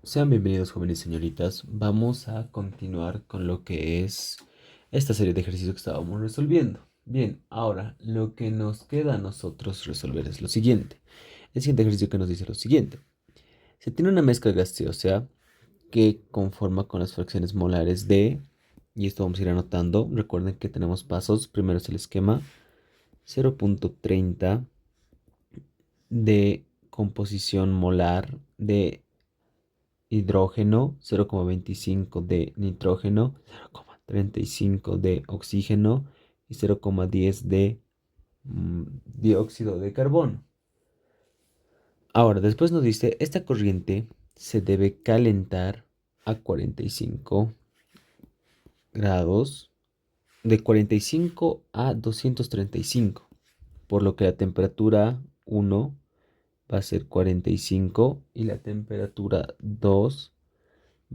Sean bienvenidos, jóvenes señoritas. Vamos a continuar con lo que es esta serie de ejercicios que estábamos resolviendo. Bien, ahora lo que nos queda a nosotros resolver es lo siguiente. El siguiente ejercicio que nos dice lo siguiente. Se tiene una mezcla gaseosa que conforma con las fracciones molares de, y esto vamos a ir anotando. Recuerden que tenemos pasos. Primero es el esquema 0,30 de composición molar de hidrógeno, 0,25 de nitrógeno, 0,35 de oxígeno y 0,10 de dióxido de carbono. Ahora, después nos dice, esta corriente se debe calentar a 45 grados, de 45 a 235, por lo que la temperatura 1 va a ser 45 y la temperatura 2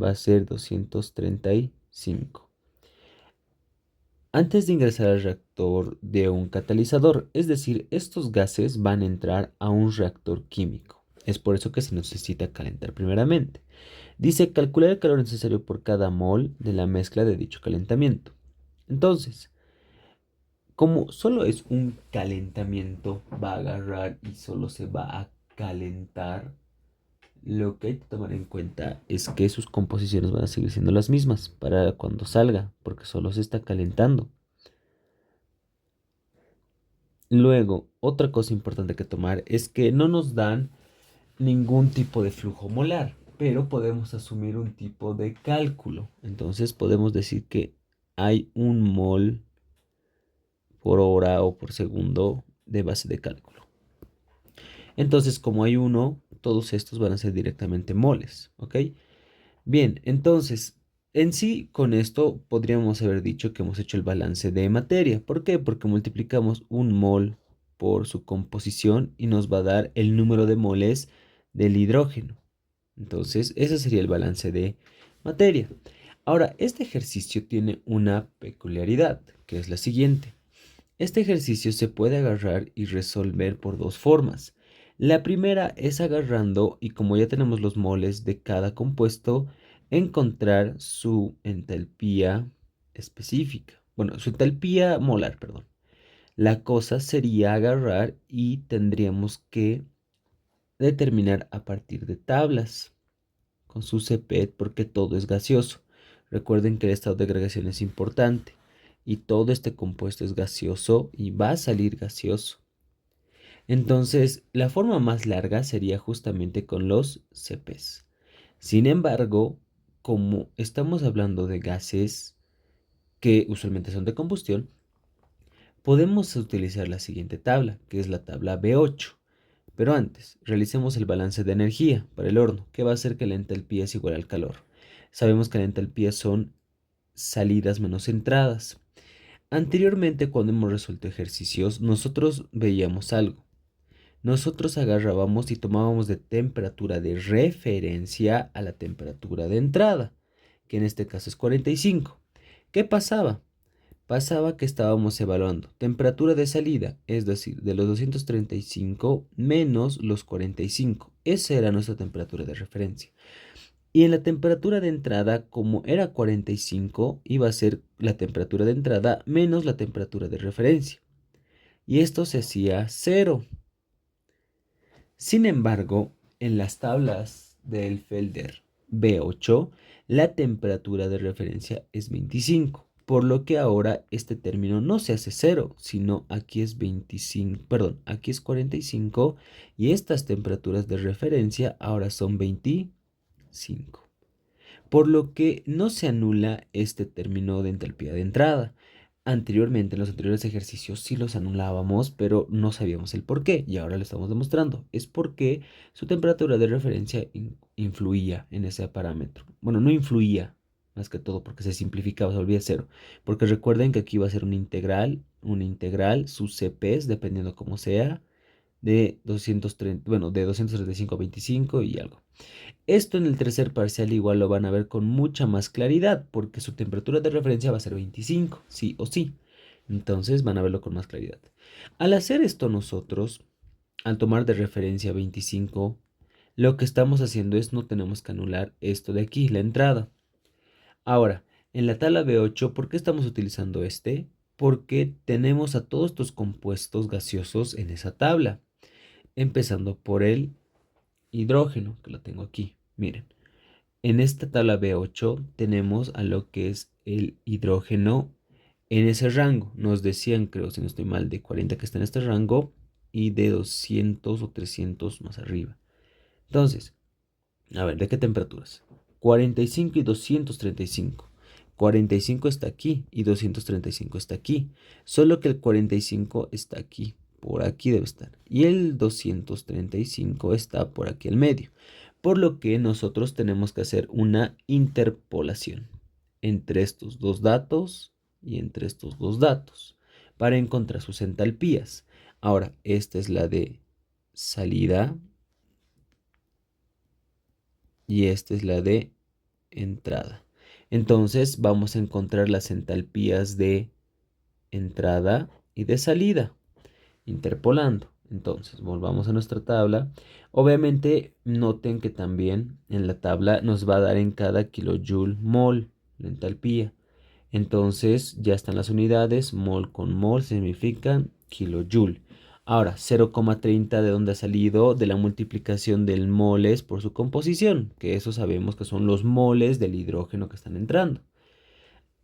va a ser 235. Antes de ingresar al reactor de un catalizador, es decir, estos gases van a entrar a un reactor químico. Es por eso que se necesita calentar primeramente. Dice calcular el calor necesario por cada mol de la mezcla de dicho calentamiento. Entonces, como solo es un calentamiento, va a agarrar y solo se va a calentar. Lo que hay que tomar en cuenta es que sus composiciones van a seguir siendo las mismas para cuando salga, porque solo se está calentando. Luego, otra cosa importante que tomar es que no nos dan ningún tipo de flujo molar, pero podemos asumir un tipo de cálculo. Entonces podemos decir que hay un mol por hora o por segundo de base de cálculo. Entonces, como hay uno, todos estos van a ser directamente moles, ¿ok? Bien, entonces, en sí, con esto podríamos haber dicho que hemos hecho el balance de materia. ¿Por qué? Porque multiplicamos un mol por su composición y nos va a dar el número de moles del hidrógeno. Entonces, ese sería el balance de materia. Ahora, este ejercicio tiene una peculiaridad, que es la siguiente. Este ejercicio se puede agarrar y resolver por dos formas. La primera es agarrando y como ya tenemos los moles de cada compuesto, encontrar su entalpía específica. Bueno, su entalpía molar, perdón. La cosa sería agarrar y tendríamos que determinar a partir de tablas con su CPET porque todo es gaseoso. Recuerden que el estado de agregación es importante y todo este compuesto es gaseoso y va a salir gaseoso. Entonces, la forma más larga sería justamente con los CPs. Sin embargo, como estamos hablando de gases que usualmente son de combustión, podemos utilizar la siguiente tabla, que es la tabla B8. Pero antes, realicemos el balance de energía para el horno, que va a hacer que la entalpía es igual al calor. Sabemos que la entalpía son salidas menos entradas. Anteriormente, cuando hemos resuelto ejercicios, nosotros veíamos algo. Nosotros agarrábamos y tomábamos de temperatura de referencia a la temperatura de entrada, que en este caso es 45. ¿Qué pasaba? Pasaba que estábamos evaluando temperatura de salida, es decir, de los 235 menos los 45. Esa era nuestra temperatura de referencia. Y en la temperatura de entrada, como era 45, iba a ser la temperatura de entrada menos la temperatura de referencia. Y esto se hacía cero. Sin embargo, en las tablas del Felder B8, la temperatura de referencia es 25, por lo que ahora este término no se hace cero, sino aquí es 25, perdón, aquí es 45 y estas temperaturas de referencia ahora son 25, por lo que no se anula este término de entalpía de entrada. Anteriormente, en los anteriores ejercicios sí los anulábamos, pero no sabíamos el por qué y ahora lo estamos demostrando. Es porque su temperatura de referencia influía en ese parámetro. Bueno, no influía, más que todo porque se simplificaba, se volvía cero. Porque recuerden que aquí va a ser una integral, sus CPs, dependiendo cómo sea, de 230, bueno, de 235 a 25 y algo. Esto en el tercer parcial igual lo van a ver con mucha más claridad porque su temperatura de referencia va a ser 25, sí o sí. Entonces van a verlo con más claridad. Al hacer esto nosotros, al tomar de referencia 25, lo que estamos haciendo es no tenemos que anular esto de aquí, la entrada. Ahora, en la tabla B8, ¿por qué estamos utilizando este? Porque tenemos a todos estos compuestos gaseosos en esa tabla, empezando por el hidrógeno, que lo tengo aquí. Miren, en esta tabla B8 tenemos a lo que es el hidrógeno en ese rango. Nos decían, creo, si no estoy mal, de 40 que está en este rango y de 200 o 300 más arriba. Entonces, a ver, ¿de qué temperaturas? 45 y 235. 45 está aquí y 235 está aquí. Solo que el 45 está aquí. Por aquí debe estar. Y el 235 está por aquí al medio. Por lo que nosotros tenemos que hacer una interpolación entre estos dos datos y entre estos dos datos para encontrar sus entalpías. Ahora, esta es la de salida y esta es la de entrada. Entonces vamos a encontrar las entalpías de entrada y de salida, interpolando. Entonces volvamos a nuestra tabla. Obviamente noten que también en la tabla nos va a dar en cada kilojoule mol la entalpía. Entonces ya están las unidades, mol con mol significan kilojoule. Ahora, 0,30 de dónde ha salido de la multiplicación del moles por su composición, que eso sabemos que son los moles del hidrógeno que están entrando.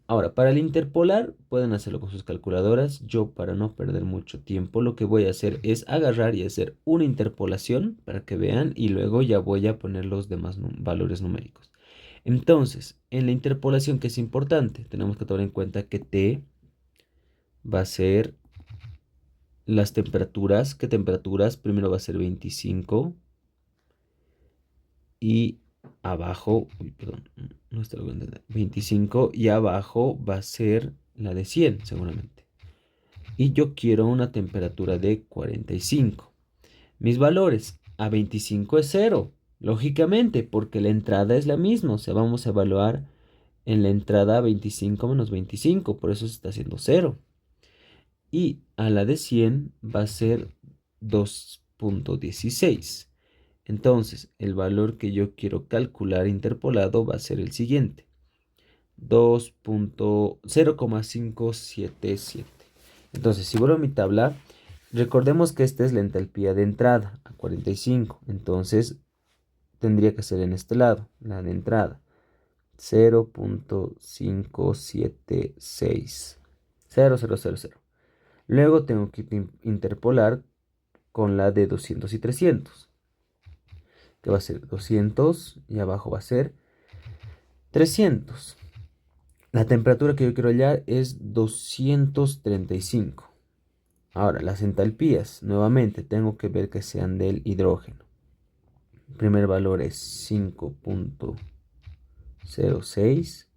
Ahora, para el interpolar pueden hacerlo con sus calculadoras. Yo, para no perder mucho tiempo, lo que voy a hacer es agarrar y hacer una interpolación para que vean y luego ya voy a poner los demás valores numéricos. Entonces, en la interpolación, que es importante, tenemos que tomar en cuenta que T va a ser las temperaturas. ¿Qué temperaturas? Primero va a ser 25 y abajo, perdón, no está lo 25 y abajo va a ser la de 100 seguramente. Y yo quiero una temperatura de 45. Mis valores, a 25 es 0, lógicamente, porque la entrada es la misma, o sea, vamos a evaluar en la entrada 25 menos 25, por eso se está haciendo 0. Y a la de 100 va a ser 2.16. Entonces, el valor que yo quiero calcular interpolado va a ser el siguiente. 0,577. Entonces, si vuelvo a mi tabla, recordemos que esta es la entalpía de entrada, a 45. Entonces, tendría que ser en este lado, la de entrada. 0.576. 0000. Luego tengo que interpolar con la de 200 y 300, que va a ser 200 y abajo va a ser 300. La temperatura que yo quiero hallar es 235. Ahora, las entalpías, nuevamente tengo que ver que sean del hidrógeno. El primer valor es 5.06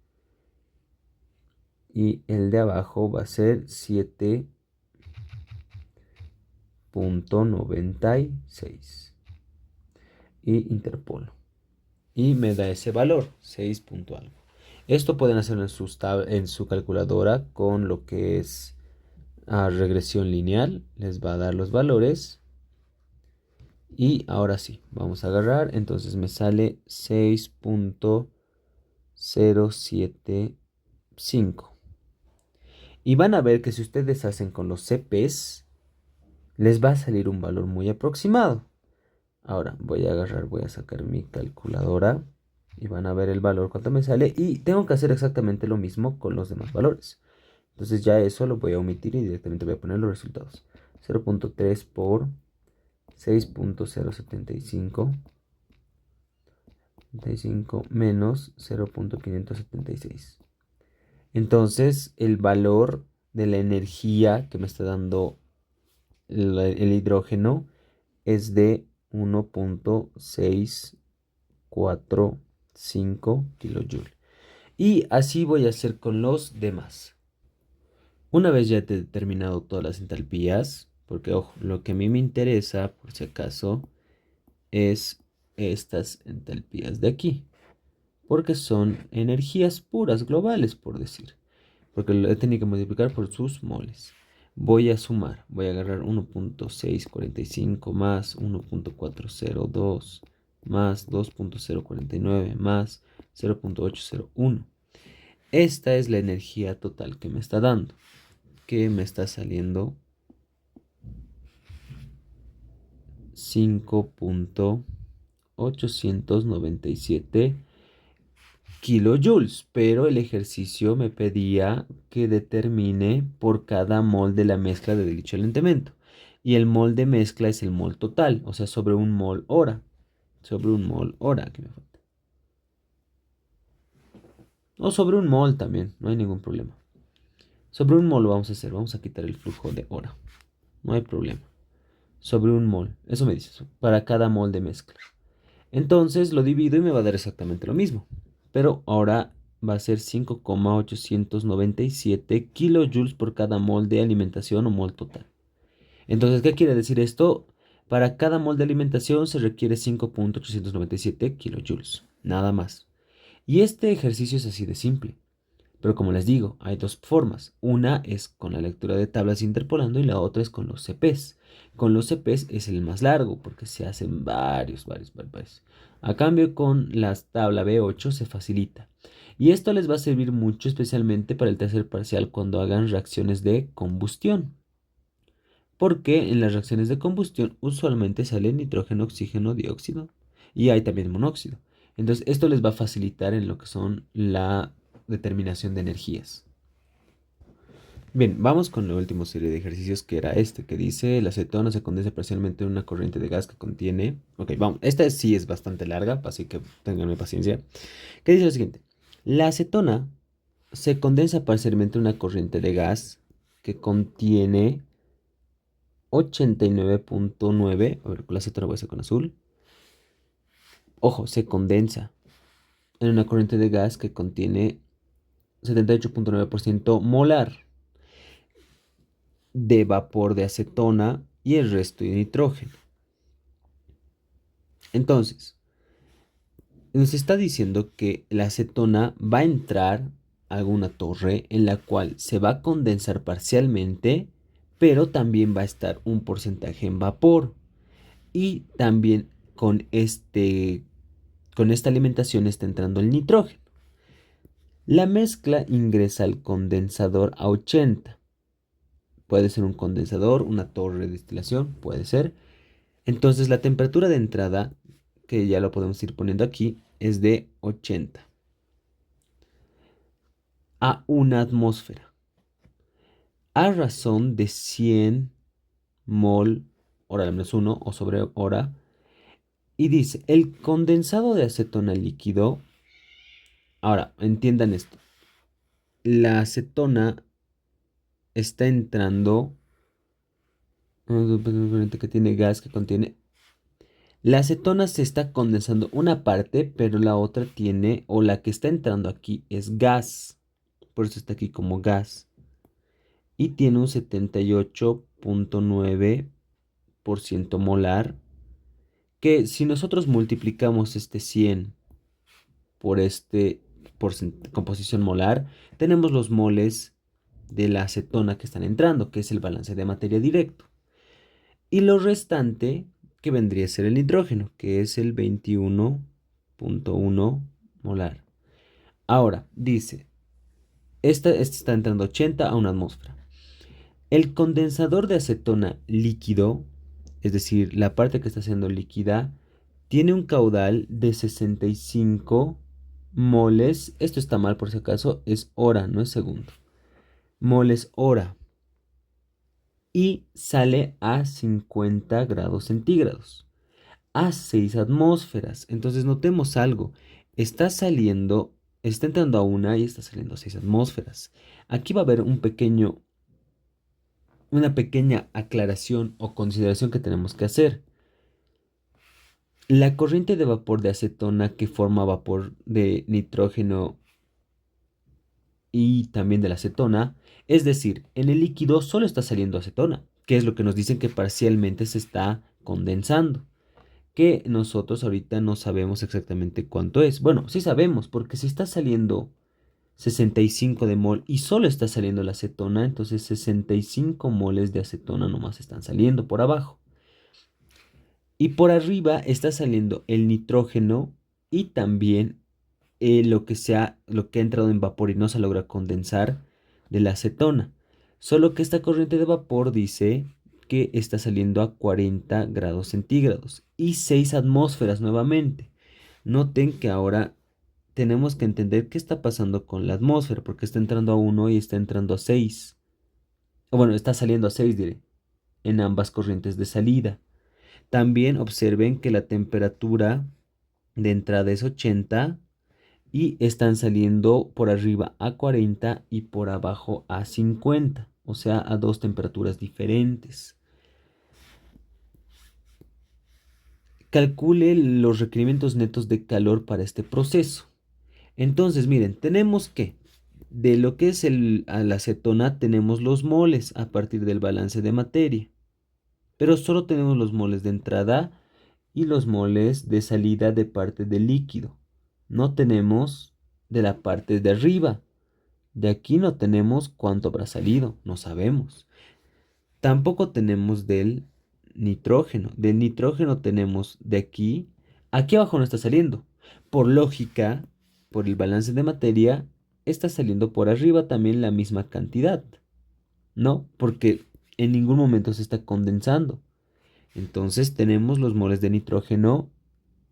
y el de abajo va a ser 7.96 y interpolo y me da ese valor, 6 punto algo. Esto pueden hacerlo en su calculadora con lo que es regresión lineal. Les va a dar los valores. Y ahora sí, vamos a agarrar. Entonces me sale 6.075. Y van a ver que si ustedes hacen con los CPs, les va a salir un valor muy aproximado. Ahora voy a agarrar, voy a sacar mi calculadora y van a ver el valor cuánto me sale y tengo que hacer exactamente lo mismo con los demás valores. Entonces ya eso lo voy a omitir y directamente voy a poner los resultados. 0.3 por 6.075 menos 0.576. Entonces el valor de la energía que me está dando el hidrógeno es de 1.645 kilojoule. Y así voy a hacer con los demás. Una vez ya he determinado todas las entalpías, porque ojo, lo que a mí me interesa, por si acaso, es estas entalpías de aquí, porque son energías puras globales, por decir, porque lo he tenido que multiplicar por sus moles. Voy a sumar, voy a agarrar 1.645 más 1.402 más 2.049 más 0.801. Esta es la energía total que me está dando, que me está saliendo 5.897 kilojoules, pero el ejercicio me pedía que determine por cada mol de la mezcla de dicho elemento. Y el mol de mezcla es el mol total, o sea, sobre un mol hora. Sobre un mol hora, que me falta. O sobre un mol también, no hay ningún problema. Sobre un mol lo vamos a hacer, vamos a quitar el flujo de hora. No hay problema. Sobre un mol, eso me dice, para cada mol de mezcla. Entonces lo divido y me va a dar exactamente lo mismo. Pero ahora va a ser 5.897 kilojoules por cada mol de alimentación o mol total. Entonces, ¿qué quiere decir esto? Para cada mol de alimentación se requiere 5.897 kilojoules, nada más. Y este ejercicio es así de simple. Pero como les digo, hay dos formas. Una es con la lectura de tablas interpolando y la otra es con los CPs. Con los CPs es el más largo porque se hacen varios. A cambio, con la tabla B8 se facilita. Y esto les va a servir mucho especialmente para el tercer parcial cuando hagan reacciones de combustión. Porque en las reacciones de combustión usualmente sale nitrógeno, oxígeno, dióxido y hay también monóxido. Entonces esto les va a facilitar en lo que son la determinación de energías. Bien, vamos con la última serie de ejercicios que era este, que dice la acetona se condensa parcialmente en una corriente de gas que contiene... Ok, vamos, esta sí es bastante larga, así que ténganme paciencia. Que dice lo siguiente, la acetona se condensa parcialmente en una corriente de gas que contiene 89.9, a ver, con la acetona voy a hacer con azul. Ojo, se condensa en una corriente de gas que contiene 78.9% molar de vapor de acetona y el resto de nitrógeno. Entonces, nos está diciendo que la acetona va a entrar a alguna torre en la cual se va a condensar parcialmente, pero también va a estar un porcentaje en vapor. Y también con esta alimentación está entrando el nitrógeno. La mezcla ingresa al condensador a 80. Puede ser un condensador, una torre de destilación, puede ser. Entonces la temperatura de entrada, que ya lo podemos ir poniendo aquí, es de 80 a una atmósfera. A razón de 100 mol hora al menos 1 o sobre hora. Y dice, el condensado de acetona líquido. Ahora, entiendan esto. La acetona está entrando que tiene gas que contiene. La acetona se está condensando una parte, pero la otra tiene, o la que está entrando aquí es gas. Por eso está aquí como gas. Y tiene un 78.9% molar. Que si nosotros multiplicamos este 100 por composición molar, tenemos los moles de la acetona que están entrando, que es el balance de materia directo. Y lo restante, que vendría a ser el nitrógeno, que es el 21.1 molar. Ahora, dice, esta está entrando 80 a una atmósfera. El condensador de acetona líquido, es decir, la parte que está siendo líquida, tiene un caudal de 65 moles. Esto está mal por si acaso, es hora, no es segundo. Moles hora. Y sale a 50 grados centígrados. A 6 atmósferas. Entonces notemos algo. Está saliendo, está entrando a una y está saliendo a 6 atmósferas. Aquí va a haber una pequeña aclaración o consideración que tenemos que hacer. La corriente de vapor de acetona que forma vapor de nitrógeno y también de la acetona, es decir, en el líquido solo está saliendo acetona, que es lo que nos dicen que parcialmente se está condensando, que nosotros ahorita no sabemos exactamente cuánto es. Bueno, sí sabemos, porque si está saliendo 65 de mol y solo está saliendo la acetona, entonces 65 moles de acetona nomás están saliendo por abajo. Y por arriba está saliendo el nitrógeno y también lo que ha entrado en vapor y no se logra condensar de la acetona. Solo que esta corriente de vapor dice que está saliendo a 40 grados centígrados y 6 atmósferas nuevamente. Noten que ahora tenemos que entender qué está pasando con la atmósfera, porque está entrando a 1 y está entrando a 6. O bueno, está saliendo a 6, diré, en ambas corrientes de salida. También observen que la temperatura de entrada es 80 y están saliendo por arriba a 40 y por abajo a 50, o sea, a dos temperaturas diferentes. Calcule los requerimientos netos de calor para este proceso. Entonces, miren, tenemos que de lo que es la acetona tenemos los moles a partir del balance de materia, pero solo tenemos los moles de entrada y los moles de salida de parte del líquido. No tenemos de la parte de arriba. De aquí no tenemos cuánto habrá salido, no sabemos. Tampoco tenemos del nitrógeno. Del nitrógeno tenemos de aquí. Aquí abajo no está saliendo. Por lógica, por el balance de materia, está saliendo por arriba también la misma cantidad. No, porque en ningún momento se está condensando. Entonces tenemos los moles de nitrógeno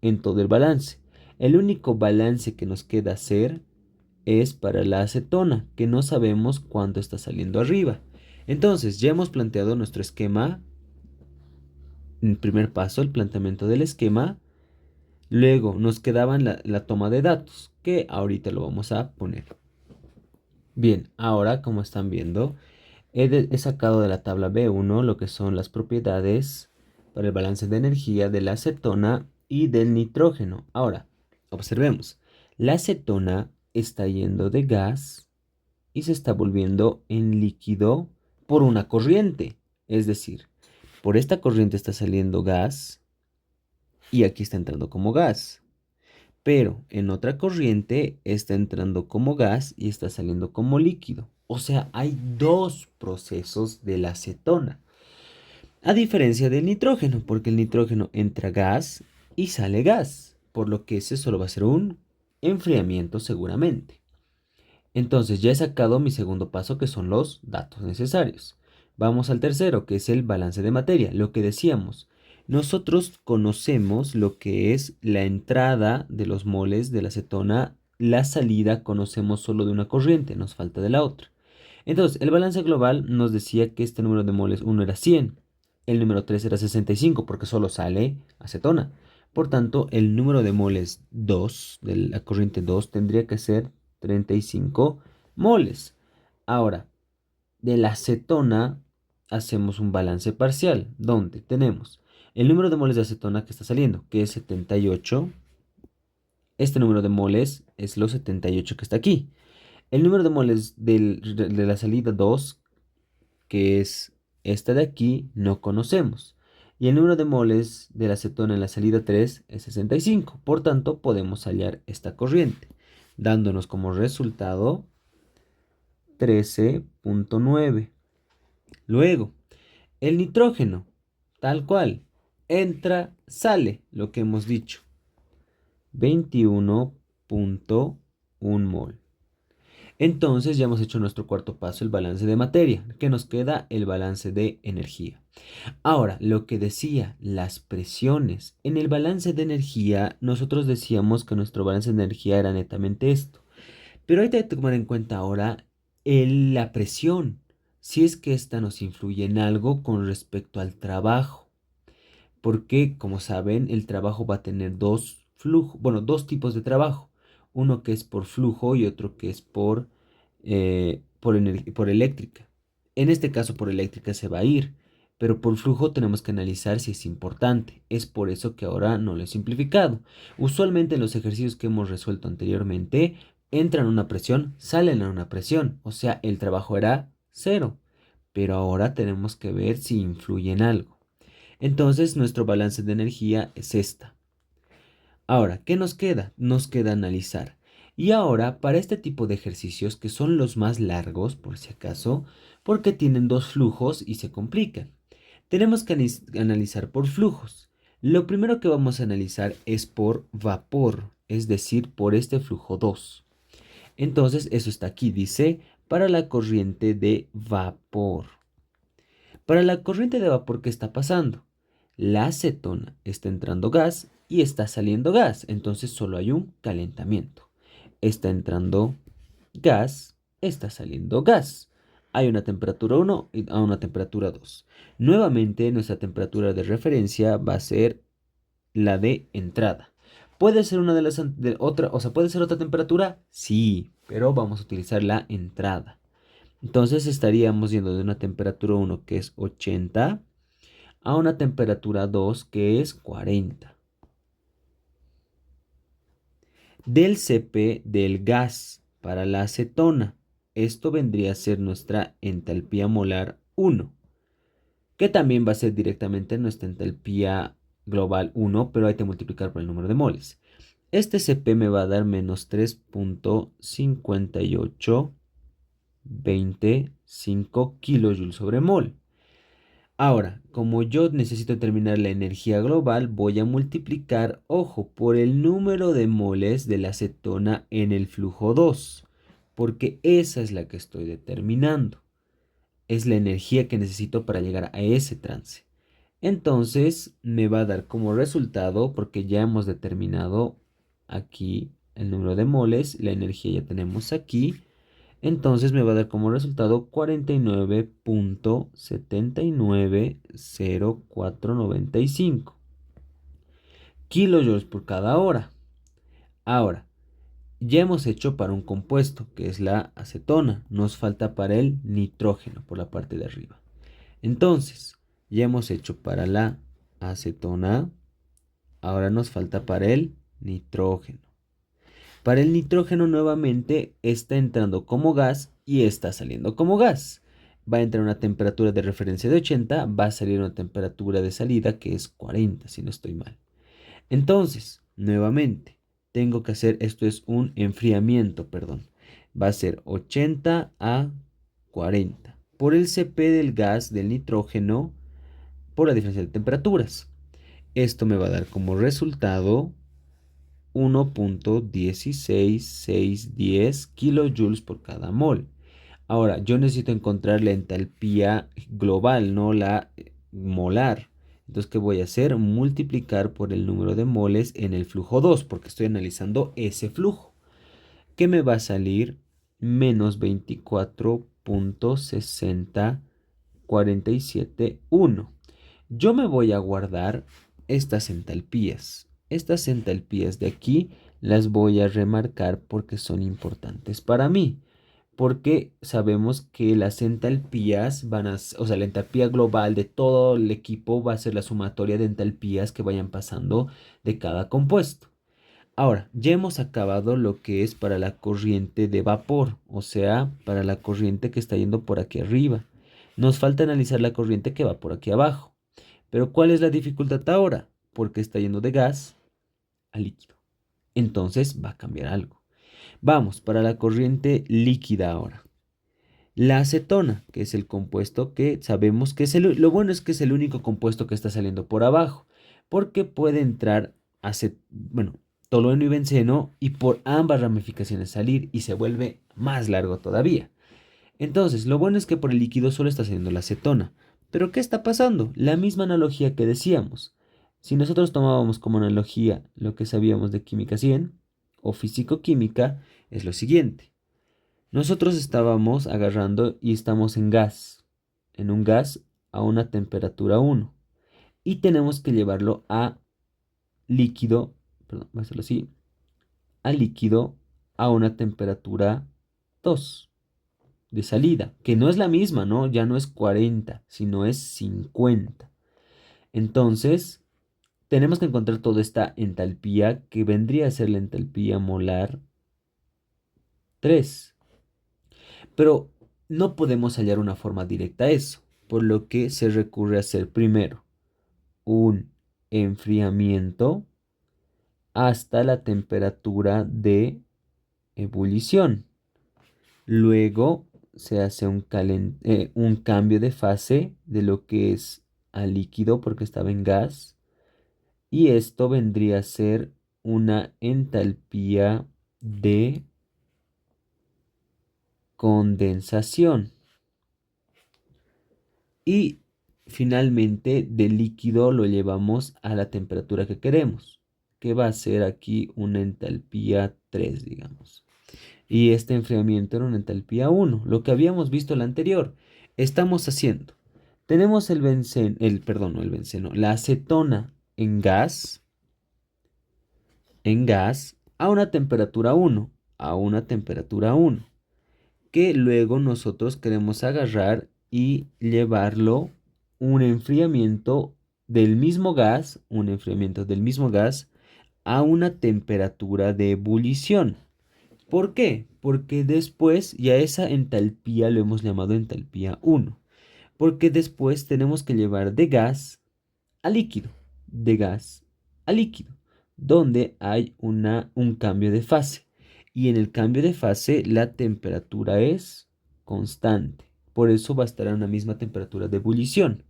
en todo el balance. El único balance que nos queda hacer es para la acetona, que no sabemos cuánto está saliendo arriba. Entonces, ya hemos planteado nuestro esquema. En el primer paso, el planteamiento del esquema. Luego nos quedaba la toma de datos, que ahorita lo vamos a poner. Bien, ahora como están viendo, he sacado de la tabla B1 lo que son las propiedades para el balance de energía de la acetona y del nitrógeno. Ahora, observemos, la acetona está yendo de gas y se está volviendo en líquido por una corriente. Es decir, por esta corriente está saliendo gas y aquí está entrando como gas. Pero en otra corriente está entrando como gas y está saliendo como líquido. O sea, hay dos procesos de la acetona. A diferencia del nitrógeno, porque el nitrógeno entra gas y sale gas. Por lo que ese solo va a ser un enfriamiento seguramente. Entonces ya he sacado mi segundo paso, que son los datos necesarios. Vamos al tercero, que es el balance de materia. Lo que decíamos, nosotros conocemos lo que es la entrada de los moles de la acetona, la salida conocemos solo de una corriente, nos falta de la otra. Entonces, el balance global nos decía que este número de moles, uno era 100, el número 3 era 65, porque solo sale acetona. Por tanto, el número de moles 2, de la corriente 2, tendría que ser 35 moles. Ahora, de la acetona hacemos un balance parcial, donde tenemos el número de moles de acetona que está saliendo, que es 78. Este número de moles es los 78 que está aquí. El número de moles de la salida 2, que es esta de aquí, no conocemos. Y el número de moles de la acetona en la salida 3 es 65. Por tanto, podemos hallar esta corriente, dándonos como resultado 13.9. Luego, el nitrógeno, tal cual, entra, sale, lo que hemos dicho, 21.1 mol. Entonces ya hemos hecho nuestro cuarto paso, el balance de materia, que nos queda el balance de energía. Ahora, lo que decía, las presiones. En el balance de energía, nosotros decíamos que nuestro balance de energía era netamente esto. Pero hay que tomar en cuenta ahora la presión, si es que esta nos influye en algo con respecto al trabajo. Porque, como saben, el trabajo va a tener dos flujos, bueno, dos tipos de trabajo. Uno que es por flujo y otro que es por eléctrica. En este caso, por eléctrica se va a ir, pero por flujo tenemos que analizar si es importante. Es por eso que ahora no lo he simplificado. Usualmente en los ejercicios que hemos resuelto anteriormente, entran a una presión, salen a una presión, o sea, el trabajo era cero. Pero ahora tenemos que ver si influye en algo. Entonces, nuestro balance de energía es esta. Ahora, ¿qué nos queda? Nos queda analizar. Y ahora, para este tipo de ejercicios, que son los más largos, por si acaso, porque tienen dos flujos y se complican, tenemos que analizar por flujos. Lo primero que vamos a analizar es por vapor, es decir, por este flujo 2. Entonces, eso está aquí, dice, para la corriente de vapor. Para la corriente de vapor, ¿qué está pasando? La acetona está entrando gas y está saliendo gas, entonces solo hay un calentamiento. Está entrando gas, está saliendo gas. Hay una temperatura 1 y a una temperatura 2. Nuevamente, nuestra temperatura de referencia va a ser la de entrada. ¿Puede ser una de las otra, o sea, puede ser otra temperatura? Sí, pero vamos a utilizar la entrada. Entonces estaríamos yendo de una temperatura 1 que es 80 a una temperatura 2 que es 40. Del Cp del gas para la acetona. Esto vendría a ser nuestra entalpía molar 1, que también va a ser directamente nuestra entalpía global 1, pero hay que multiplicar por el número de moles. Este Cp me va a dar menos 3.5825 kilojoules sobre mol. Ahora, como yo necesito determinar la energía global, voy a multiplicar, ojo, por el número de moles de la acetona en el flujo 2, porque esa es la que estoy determinando. Es la energía que necesito para llegar a ese trance. Entonces, me va a dar como resultado, porque ya hemos determinado aquí el número de moles, la energía ya tenemos aquí. Entonces me va a dar como resultado 49.790495 kilojoules por cada hora. Ahora, ya hemos hecho para un compuesto, que es la acetona. Nos falta para el nitrógeno por la parte de arriba. Entonces, ya hemos hecho para la acetona. Ahora nos falta para el nitrógeno. Para el nitrógeno nuevamente está entrando como gas y está saliendo como gas. Va a entrar a una temperatura de referencia de 80, va a salir una temperatura de salida que es 40, si no estoy mal. Entonces, nuevamente, tengo que hacer, esto es un enfriamiento, perdón. Va a ser 80 a 40. Por el Cp del gas del nitrógeno, por la diferencia de temperaturas. Esto me va a dar como resultado 1.16610 kilojoules por cada mol. Ahora, yo necesito encontrar la entalpía global, no la molar. Entonces, ¿qué voy a hacer? Multiplicar por el número de moles en el flujo 2, porque estoy analizando ese flujo. ¿Qué me va a salir? Menos 24.6047.1. Yo me voy a guardar estas entalpías. Estas entalpías de aquí las voy a remarcar porque son importantes para mí. Porque sabemos que las entalpías van a, o sea, la entalpía global de todo el equipo va a ser la sumatoria de entalpías que vayan pasando de cada compuesto. Ahora, ya hemos acabado lo que es para la corriente de vapor, o sea, para la corriente que está yendo por aquí arriba. Nos falta analizar la corriente que va por aquí abajo. Pero ¿cuál es la dificultad ahora? Porque está yendo de gas a líquido. Entonces va a cambiar algo. Vamos para la corriente líquida ahora. La acetona, que es el compuesto que sabemos que es lo bueno es que es el único compuesto que está saliendo por abajo, porque puede entrar bueno, tolueno y benceno y por ambas ramificaciones salir y se vuelve más largo todavía. Entonces, lo bueno es que por el líquido solo está saliendo la acetona. Pero ¿qué está pasando? La misma analogía que decíamos. Si nosotros tomábamos como analogía lo que sabíamos de química 100 o físico-química, es lo siguiente. Nosotros estábamos agarrando y estamos en un gas a una temperatura 1 y tenemos que llevarlo a líquido, perdón, voy a hacerlo así, a líquido a una temperatura 2 de salida, que no es la misma, ¿no? Ya no es 40, sino es 50. Entonces, tenemos que encontrar toda esta entalpía que vendría a ser la entalpía molar 3. Pero no podemos hallar una forma directa a eso, por lo que se recurre a hacer primero un enfriamiento hasta la temperatura de ebullición. Luego se hace un cambio de fase de lo que es a líquido porque estaba en gas Y esto vendría a ser una entalpía de condensación. Y finalmente del líquido lo llevamos a la temperatura que queremos, que va a ser aquí una entalpía 3, digamos. Y este enfriamiento era una entalpía 1, lo que habíamos visto en la anterior. Estamos haciendo, tenemos el benceno, perdón, no el benceno, la acetona en gas a una temperatura 1, a una temperatura 1, que luego nosotros queremos agarrar y llevarlo un enfriamiento del mismo gas a una temperatura de ebullición. ¿Por qué? Porque después ya esa entalpía lo hemos llamado entalpía 1. Porque después tenemos que llevar de gas a líquido, de gas a líquido, donde hay un cambio de fase. Y en el cambio de fase la temperatura es constante. Por eso va a estar a una misma temperatura de ebullición.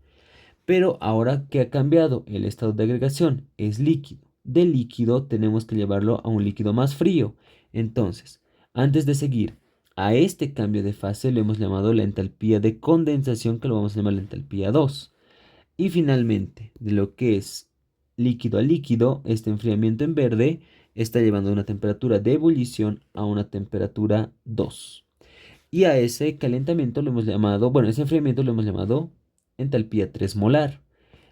Pero ahora que ha cambiado el estado de agregación, es líquido. De líquido tenemos que llevarlo a un líquido más frío. Entonces, antes de seguir a este cambio de fase, lo hemos llamado la entalpía de condensación, que lo vamos a llamar la entalpía 2. Y finalmente, de lo que es líquido a líquido, este enfriamiento en verde está llevando una temperatura de ebullición a una temperatura 2. Y a ese calentamiento lo hemos llamado, bueno, ese enfriamiento lo hemos llamado entalpía 3 molar.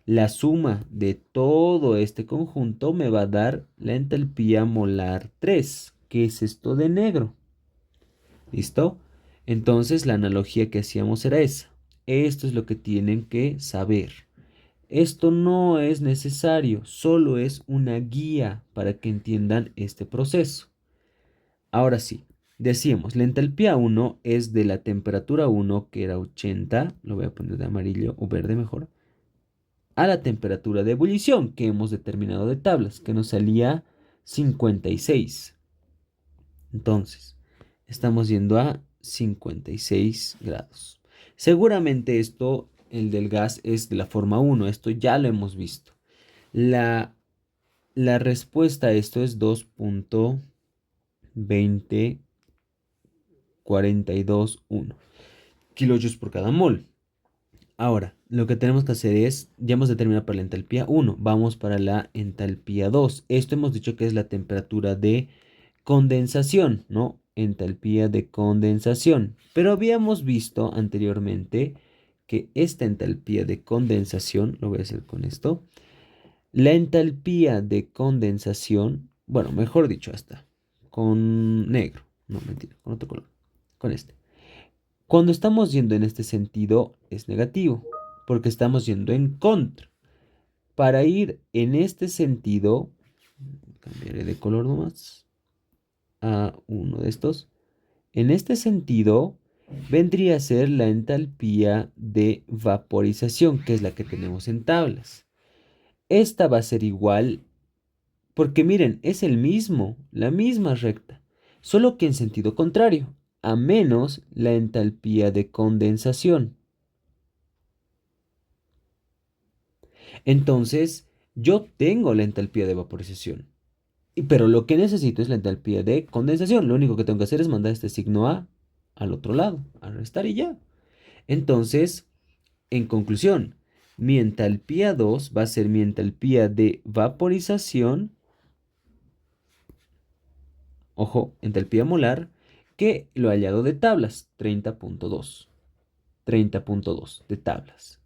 La suma de todo este conjunto me va a dar la entalpía molar 3, que es esto de negro. ¿Listo? Entonces la analogía que hacíamos era esa. Esto es lo que tienen que saber. Esto no es necesario, solo es una guía para que entiendan este proceso. Ahora sí, decíamos, la entalpía 1 es de la temperatura 1, que era 80, lo voy a poner de amarillo o verde mejor, a la temperatura de ebullición que hemos determinado de tablas, que nos salía 56. Entonces, estamos yendo a 56 grados. Seguramente esto, el del gas, es de la forma 1, esto ya lo hemos visto. La, la respuesta a esto es 2.20421 kilojoules por cada mol. Ahora, lo que tenemos que hacer es, ya hemos determinado para la entalpía 1, vamos para la entalpía 2. Esto hemos dicho que es la temperatura de condensación, ¿no? Entalpía de condensación. Pero habíamos visto anteriormente que esta entalpía de condensación, lo voy a hacer con esto, la entalpía de condensación, bueno, mejor dicho, hasta con negro, no mentira, con otro color, con este. Cuando estamos yendo en este sentido es negativo, porque estamos yendo en contra. Para ir en este sentido, cambiaré de color nomás a uno de estos. En este sentido, vendría a ser la entalpía de vaporización, que es la que tenemos en tablas. Esta va a ser igual, porque miren, es la misma recta, solo que en sentido contrario, a menos la entalpía de condensación. Entonces, yo tengo la entalpía de vaporización, pero lo que necesito es la entalpía de condensación. Lo único que tengo que hacer es mandar este signo A al otro lado, a restar y ya. Entonces, en conclusión, mi entalpía 2 va a ser mi entalpía de vaporización, ojo, entalpía molar, que lo he hallado de tablas, 30.2 de tablas.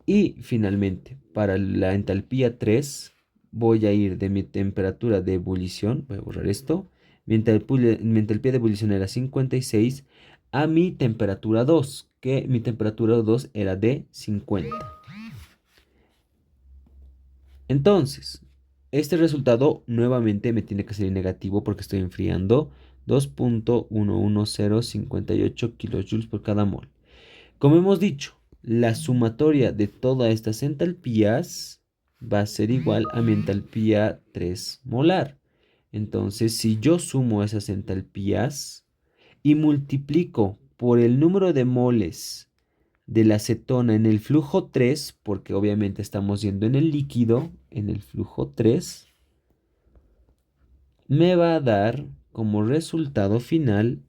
Y finalmente, para la entalpía 3, voy a ir de mi temperatura de ebullición, voy a borrar esto, mi entalpía de ebullición era 56, a mi temperatura 2, que mi temperatura 2 era de 50. Entonces, este resultado nuevamente me tiene que salir negativo porque estoy enfriando 2.11058 kilojoules por cada mol. Como hemos dicho, la sumatoria de todas estas entalpías va a ser igual a mi entalpía 3 molar. Entonces, si yo sumo esas entalpías y multiplico por el número de moles de la acetona en el flujo 3, porque obviamente estamos yendo en el líquido, en el flujo 3, me va a dar como resultado final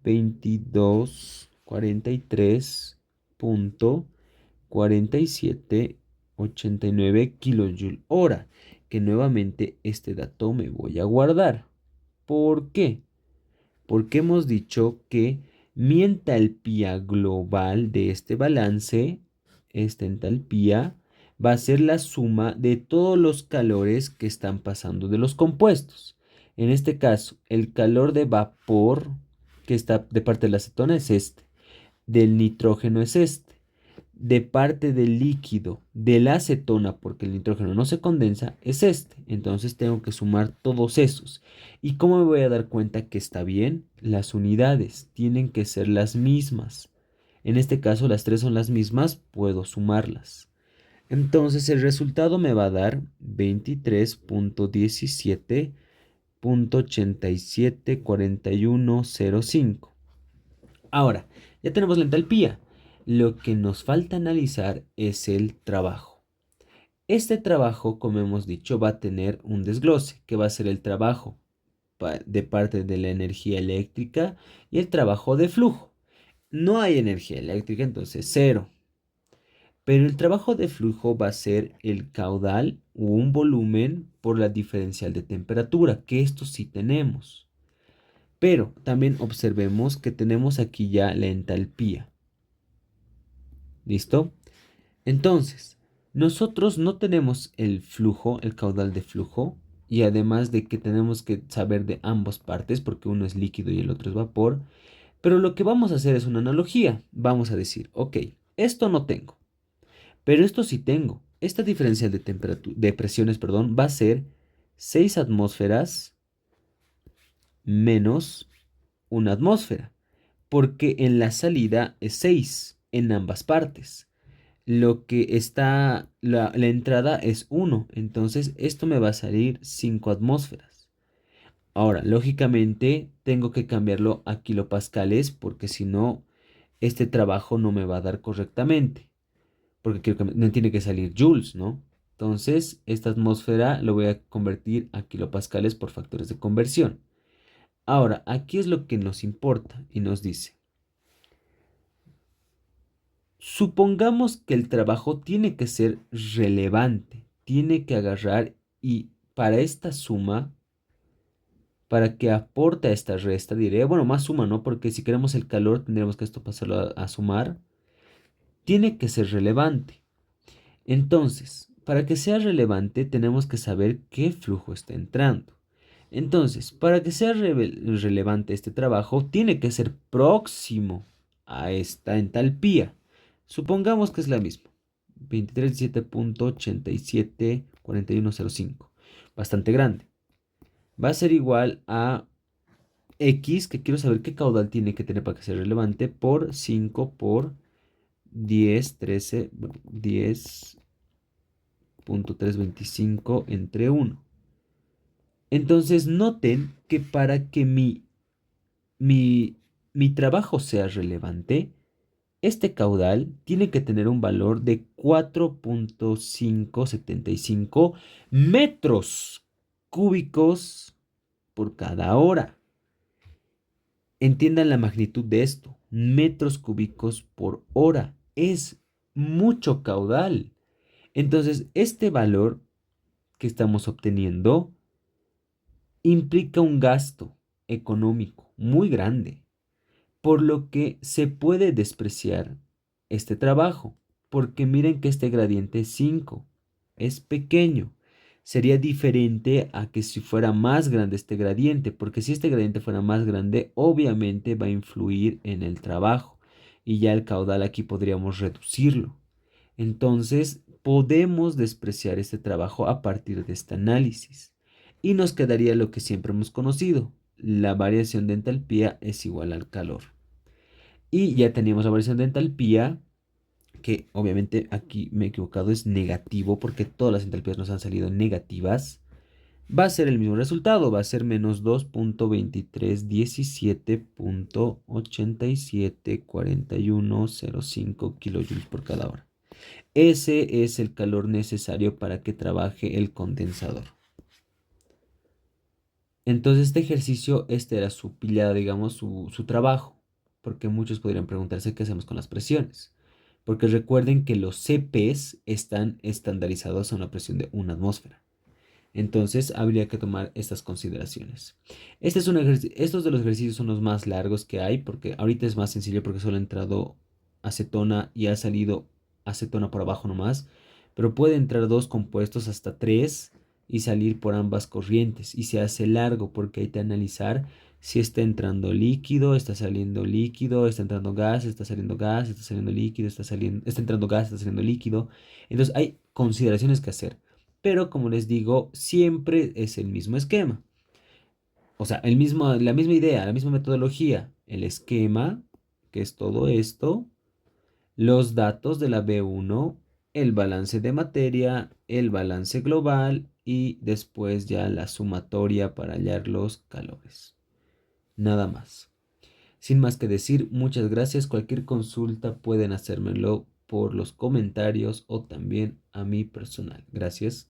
2243.4789 kilojoule hora, que nuevamente este dato me voy a guardar. ¿Por qué? Porque hemos dicho que mi entalpía global de este balance, esta entalpía, va a ser la suma de todos los calores que están pasando de los compuestos. En este caso, el calor de vapor que está de parte de la acetona es este, del nitrógeno es este, de parte del líquido de la acetona, porque el nitrógeno no se condensa, es este. Entonces tengo que sumar todos esos. ¿Y cómo me voy a dar cuenta que está bien? Las unidades tienen que ser las mismas. En este caso las tres son las mismas, puedo sumarlas. Entonces el resultado me va a dar 23.17.874105. Ahora, ya tenemos la entalpía. Lo que nos falta analizar es el trabajo. Este trabajo, como hemos dicho, va a tener un desglose, que va a ser el trabajo de parte de la energía eléctrica y el trabajo de flujo. No hay energía eléctrica, entonces cero. Pero el trabajo de flujo va a ser el caudal o un volumen por la diferencial de temperatura, que esto sí tenemos. Pero también observemos que tenemos aquí ya la entalpía. ¿Listo? Entonces, nosotros no tenemos el flujo, el caudal de flujo, y además de que tenemos que saber de ambas partes, porque uno es líquido y el otro es vapor, pero lo que vamos a hacer es una analogía. Vamos a decir, ok, esto no tengo, pero esto sí tengo. Esta diferencia de de presiones, perdón, va a ser 6 atmósferas menos una atmósfera, porque en la salida es 6 en ambas partes. Lo que está, la entrada es 1, entonces esto me va a salir 5 atmósferas. Ahora, lógicamente, tengo que cambiarlo a kilopascales porque si no, este trabajo no me va a dar correctamente, porque quiero que me tiene que salir joules, ¿no? Entonces, esta atmósfera lo voy a convertir a kilopascales por factores de conversión. Ahora, aquí es lo que nos importa y nos dice, supongamos que el trabajo tiene que ser relevante, tiene que agarrar y para esta suma, para que aporte a esta resta, diré, bueno, más suma, ¿no? Porque si queremos el calor, tendríamos que esto pasarlo a sumar. Tiene que ser relevante. Entonces, para que sea relevante, tenemos que saber qué flujo está entrando. Entonces, para que sea relevante este trabajo, tiene que ser próximo a esta entalpía. Supongamos que es la misma. 23.87.4105. Bastante grande. Va a ser igual a X, que quiero saber qué caudal tiene que tener para que sea relevante, por 5 por 10, 13, bueno, 10.325 entre 1. Entonces noten que para que mi, mi trabajo sea relevante, este caudal tiene que tener un valor de 4.575 metros cúbicos por cada hora. Entiendan la magnitud de esto. Metros cúbicos por hora. Es mucho caudal. Entonces, este valor que estamos obteniendo implica un gasto económico muy grande, por lo que se puede despreciar este trabajo, porque miren que este gradiente es 5, es pequeño. Sería diferente a que si fuera más grande este gradiente, porque si este gradiente fuera más grande, obviamente va a influir en el trabajo y ya el caudal aquí podríamos reducirlo. Entonces, podemos despreciar este trabajo a partir de este análisis. Y nos quedaría lo que siempre hemos conocido. La variación de entalpía es igual al calor. Y ya teníamos la variación de entalpía, que obviamente aquí me he equivocado, es negativo porque todas las entalpías nos han salido negativas. va a ser el mismo resultado, va a ser menos 2.2317.874105 kilojoules por cada hora. Ese es el calor necesario para que trabaje el condensador. Entonces este ejercicio, este era su pillada, digamos, su trabajo, porque muchos podrían preguntarse qué hacemos con las presiones. Porque recuerden que los CPs están estandarizados a una presión de 1 atmósfera. Entonces habría que tomar estas consideraciones. Estos de los ejercicios son los más largos que hay, porque ahorita es más sencillo porque solo ha entrado acetona y ha salido acetona por abajo nomás, pero puede entrar dos compuestos hasta tres y salir por ambas corrientes y se hace largo porque hay que analizar si está entrando líquido, está saliendo líquido, está entrando gas, está saliendo gas, está saliendo líquido, está entrando gas, está saliendo líquido. Entonces hay consideraciones que hacer. Pero como les digo, siempre es el mismo esquema. O sea, la misma idea, la misma metodología. El esquema, que es todo esto, los datos de la B1, el balance de materia, el balance global y después ya la sumatoria para hallar los calores. Nada más. Sin más que decir, muchas gracias. Cualquier consulta pueden hacérmelo por los comentarios o también a mi personal. Gracias.